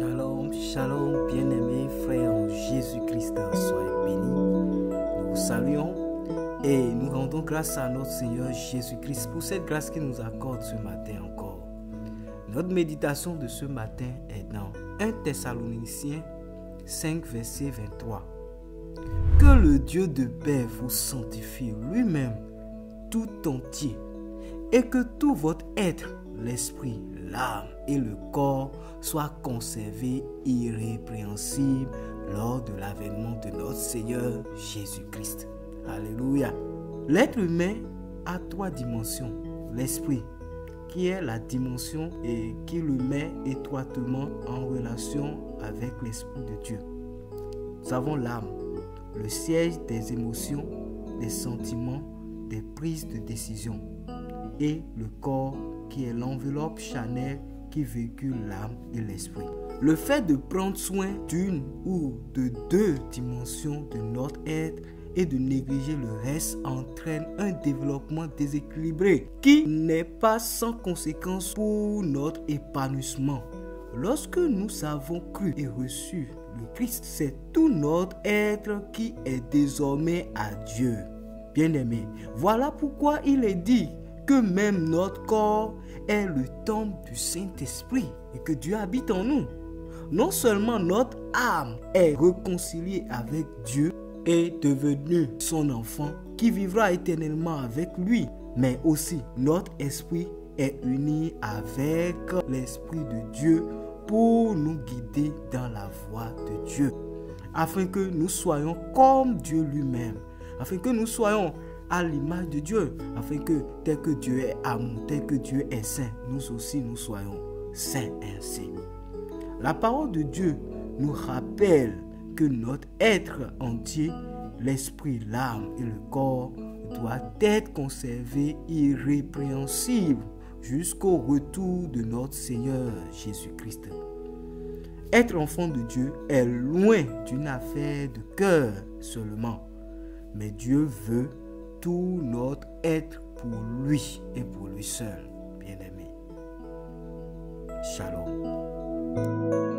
Shalom, shalom, bien-aimés frères en Jésus-Christ, soyez bénis. Nous vous saluons et nous rendons grâce à notre Seigneur Jésus-Christ pour cette grâce qu'il nous accorde ce matin encore. Notre méditation de ce matin est dans 1 Thessaloniciens 5, verset 23. Que le Dieu de paix vous sanctifie lui-même tout entier et que tout votre être, l'esprit, l'âme et le corps soient conservés irrépréhensibles lors de l'avènement de notre Seigneur Jésus-Christ. Alléluia. L'être humain a trois dimensions. L'esprit, qui est la dimension et qui le met étroitement en relation avec l'Esprit de Dieu. Nous avons l'âme, le siège des émotions, des sentiments, des prises de décision. Et le corps, qui est l'enveloppe charnelle qui véhicule l'âme et l'esprit. Le fait de prendre soin d'une ou de deux dimensions de notre être et de négliger le reste entraîne un développement déséquilibré qui n'est pas sans conséquence pour notre épanouissement. Lorsque nous avons cru et reçu le Christ, c'est tout notre être qui est désormais à Dieu. Bien-aimés, voilà pourquoi il est dit que même notre corps est le temple du Saint-Esprit et que Dieu habite en nous. Non seulement notre âme est réconciliée avec Dieu et devenue son enfant qui vivra éternellement avec lui, mais aussi notre esprit est uni avec l'Esprit de Dieu pour nous guider dans la voie de Dieu, afin que nous soyons comme Dieu lui-même, afin que nous soyons à l'image de Dieu, afin que tel que Dieu est amour, tel que Dieu est saint, nous aussi nous soyons saints ainsi. La parole de Dieu nous rappelle que notre être entier, l'esprit, l'âme et le corps, doit être conservé irrépréhensible jusqu'au retour de notre Seigneur Jésus-Christ. Être enfant de Dieu est loin d'une affaire de cœur seulement, mais Dieu veut tout notre être pour lui et pour lui seul, bien-aimé. Shalom.